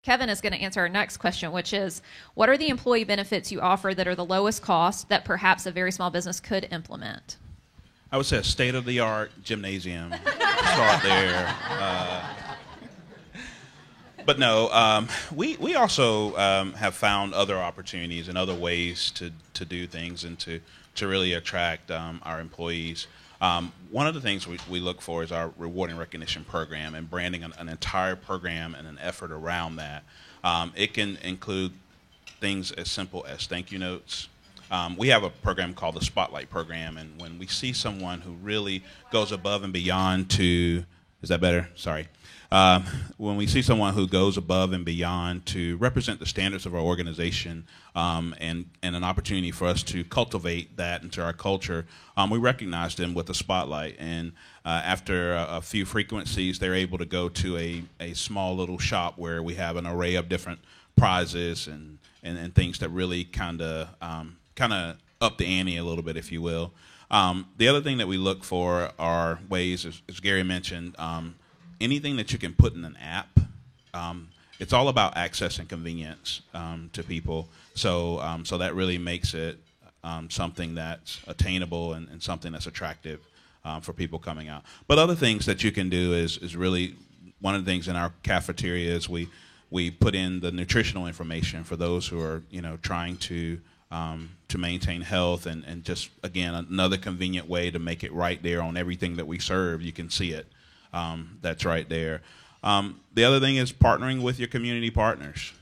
Kevin is going to answer our next question, which is, what are the employee benefits you offer that are the lowest cost that perhaps a very small business could implement? I would say a state-of-the-art gymnasium. Start there. But no, we also have found other opportunities and other ways to do things and to really attract our employees. One of the things we look for is our reward and recognition program and branding an entire program and an effort around that. It can include things as simple as thank you notes. We have a program called the Spotlight Program, and when we see someone who really goes above and beyond to, is that better? Sorry. When we see someone who goes above and beyond to represent the standards of our organization and an opportunity for us to cultivate that into our culture, we recognize them with a spotlight. And after a few frequencies, they're able to go to a small little shop where we have an array of different prizes and things that really kind of up the ante a little bit, if you will. The other thing that we look for are ways, as Gary mentioned, anything that you can put in an app. It's all about access and convenience to people. So that really makes it something that's attainable and something that's attractive for people coming out. But other things that you can do is really, one of the things in our cafeteria is we put in the nutritional information for those who are trying to maintain health and just, again, another convenient way to make it right there on everything that we serve. You can see it. That's right there. The other thing is partnering with your community partners.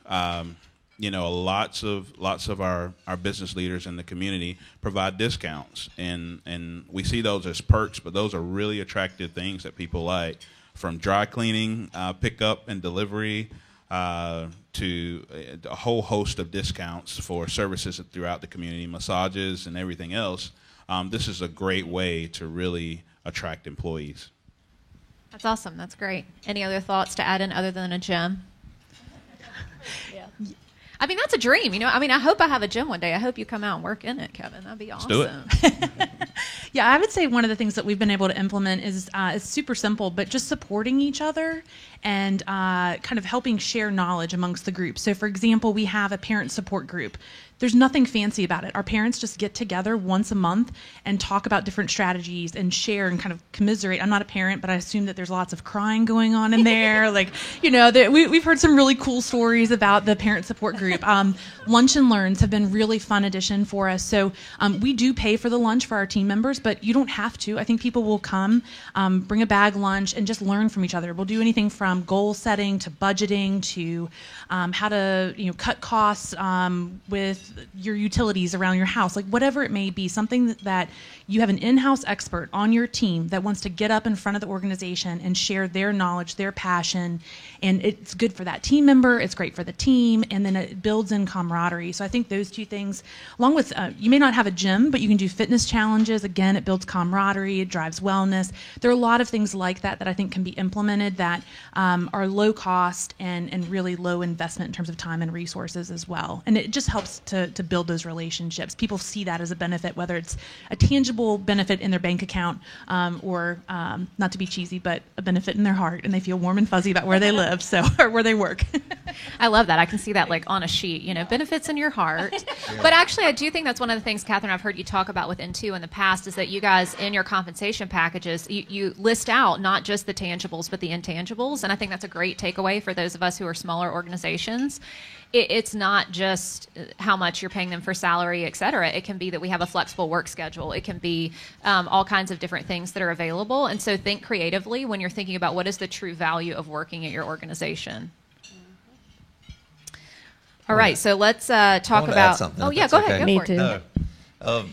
Lots of our business leaders in the community provide discounts, and we see those as perks, but those are really attractive things that people like, from dry cleaning, pickup and delivery, to a whole host of discounts for services throughout the community, massages and everything else. This is a great way to really attract employees. That's awesome. That's great. Any other thoughts to add in other than a gym? Yeah. I mean, that's a dream. I hope I have a gym one day. I hope you come out and work in it, Kevin. That'd be awesome. Let's do it. Yeah, I would say one of the things that we've been able to implement is it's super simple, but just supporting each other and kind of helping share knowledge amongst the group. So, for example, we have a parent support group. There's nothing fancy about it. Our parents just get together once a month and talk about different strategies and share and kind of commiserate. I'm not a parent, but I assume that there's lots of crying going on in there. We've heard some really cool stories about the parent support group. Lunch and Learns have been really fun addition for us. So we do pay for the lunch for our team members, but you don't have to. I think people will come, bring a bag lunch, and just learn from each other. We'll do anything from goal setting to budgeting to how to cut costs with your utilities around your house, like whatever it may be, something that you have an in-house expert on your team that wants to get up in front of the organization and share their knowledge, their passion, and it's good for that team member, it's great for the team, and then it builds in camaraderie. So I think those two things, along with, you may not have a gym, but you can do fitness challenges. Again, it builds camaraderie, it drives wellness. There are a lot of things like that I think can be implemented that are low cost and really low investment in terms of time and resources as well. And it just helps to build those relationships. People see that as a benefit, whether it's a tangible benefit in their bank account or, not to be cheesy, but a benefit in their heart, and they feel warm and fuzzy about where they live, or where they work. I love that. I can see that on a sheet, benefits in your heart. Yeah. But actually, I do think that's one of the things, Catherine, I've heard you talk about with N2 in the past, is that you guys, in your compensation packages, you list out not just the tangibles, but the intangibles. And I think that's a great takeaway for those of us who are smaller organizations. It's not just how much you're paying them for salary, et cetera. It can be that we have a flexible work schedule. It can be all kinds of different things that are available. And so think creatively when you're thinking about what is the true value of working at your organization. All right, so let's talk about. Oh, yeah, go ahead. Go for it. No.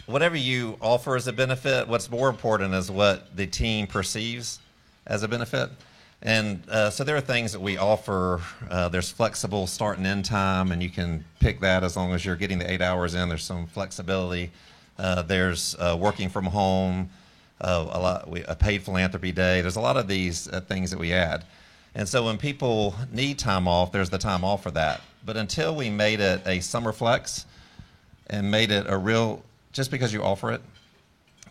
Whatever you offer as a benefit, what's more important is what the team perceives as a benefit. And so there are things that we offer. There's flexible start and end time, and you can pick that as long as you're getting the 8 hours in. There's some flexibility. There's working from home, a paid philanthropy day. There's a lot of these things that we add. And so when people need time off, there's the time off for that. But until we made it a summer flex and made it a real, just because you offer it,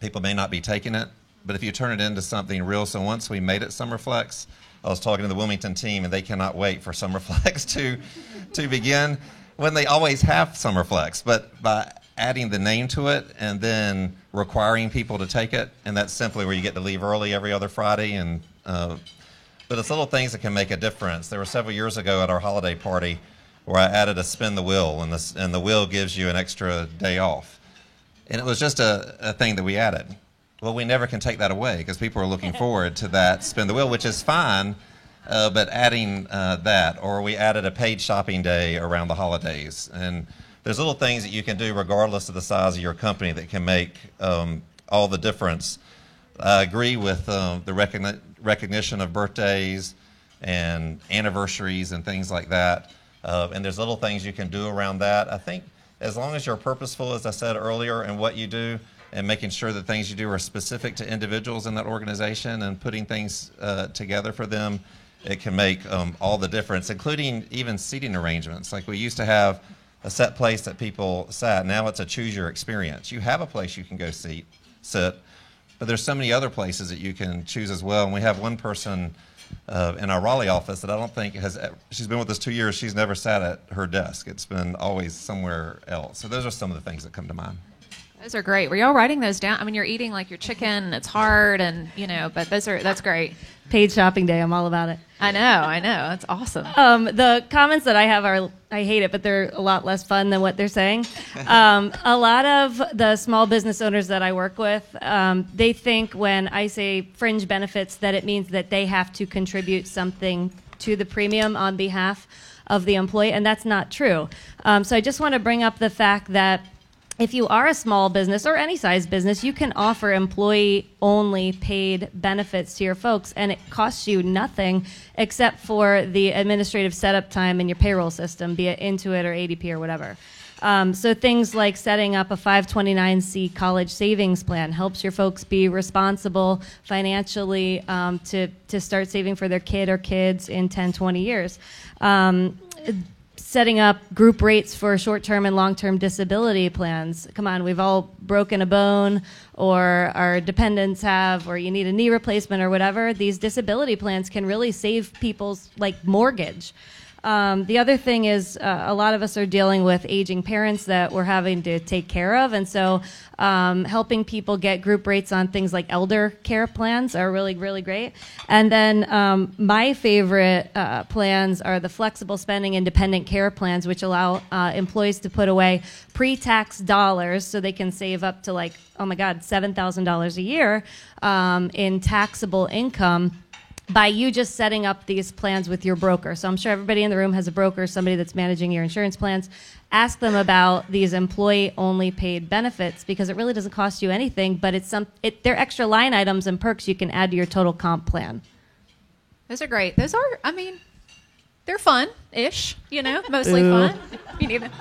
people may not be taking it. But if you turn it into something real, so once we made it summer flex, I was talking to the Wilmington team, and they cannot wait for Summer Flex to begin, when they always have Summer Flex. But by adding the name to it and then requiring people to take it, and that's simply where you get to leave early every other Friday. And but it's little things that can make a difference. There were several years ago at our holiday party where I added a spin the wheel, and the wheel gives you an extra day off. And it was just a thing that we added. Well, we never can take that away because people are looking forward to that spin the wheel, which is fine, but adding that, or we added a paid shopping day around the holidays. And there's little things that you can do regardless of the size of your company that can make all the difference. I agree with the recognition of birthdays and anniversaries and things like that. And there's little things you can do around that. I think as long as you're purposeful, as I said earlier, in what you do and making sure that things you do are specific to individuals in that organization and putting things together for them, it can make all the difference, including even seating arrangements. Like we used to have a set place that people sat. Now it's a choose your experience. You have a place you can go sit, but there's so many other places that you can choose as well. And we have one person in our Raleigh office that I don't think she's been with us 2 years. She's never sat at her desk. It's been always somewhere else. So those are some of the things that come to mind. Those are great. Were y'all writing those down? I mean, you're eating like your chicken. It's hard, and but that's great. Paid shopping day. I'm all about it. I know. That's awesome. The comments that I have are, I hate it, but they're a lot less fun than what they're saying. A lot of the small business owners that I work with, they think when I say fringe benefits that it means that they have to contribute something to the premium on behalf of the employee, and that's not true. So I just want to bring up the fact that if you are a small business or any size business, you can offer employee-only paid benefits to your folks, and it costs you nothing except for the administrative setup time in your payroll system, be it Intuit or ADP or whatever. So things like setting up a 529C college savings plan helps your folks be responsible financially to start saving for their kid or kids in 10, 20 years. Setting up group rates for short-term and long-term disability plans. Come on, we've all broken a bone, or our dependents have, or you need a knee replacement or whatever. These disability plans can really save people's mortgage. The other thing is a lot of us are dealing with aging parents that we're having to take care of, and so helping people get group rates on things like elder care plans are really, really great. And then my favorite plans are the flexible spending independent care plans, which allow employees to put away pre-tax dollars so they can save up to $7,000 a year in taxable income by you just setting up these plans with your broker. So I'm sure everybody in the room has a broker, somebody that's managing your insurance plans. Ask them about these employee-only paid benefits because it really doesn't cost you anything, but they're extra line items and perks you can add to your total comp plan. Those are great. Those are, they're fun-ish, mostly fun. You need them.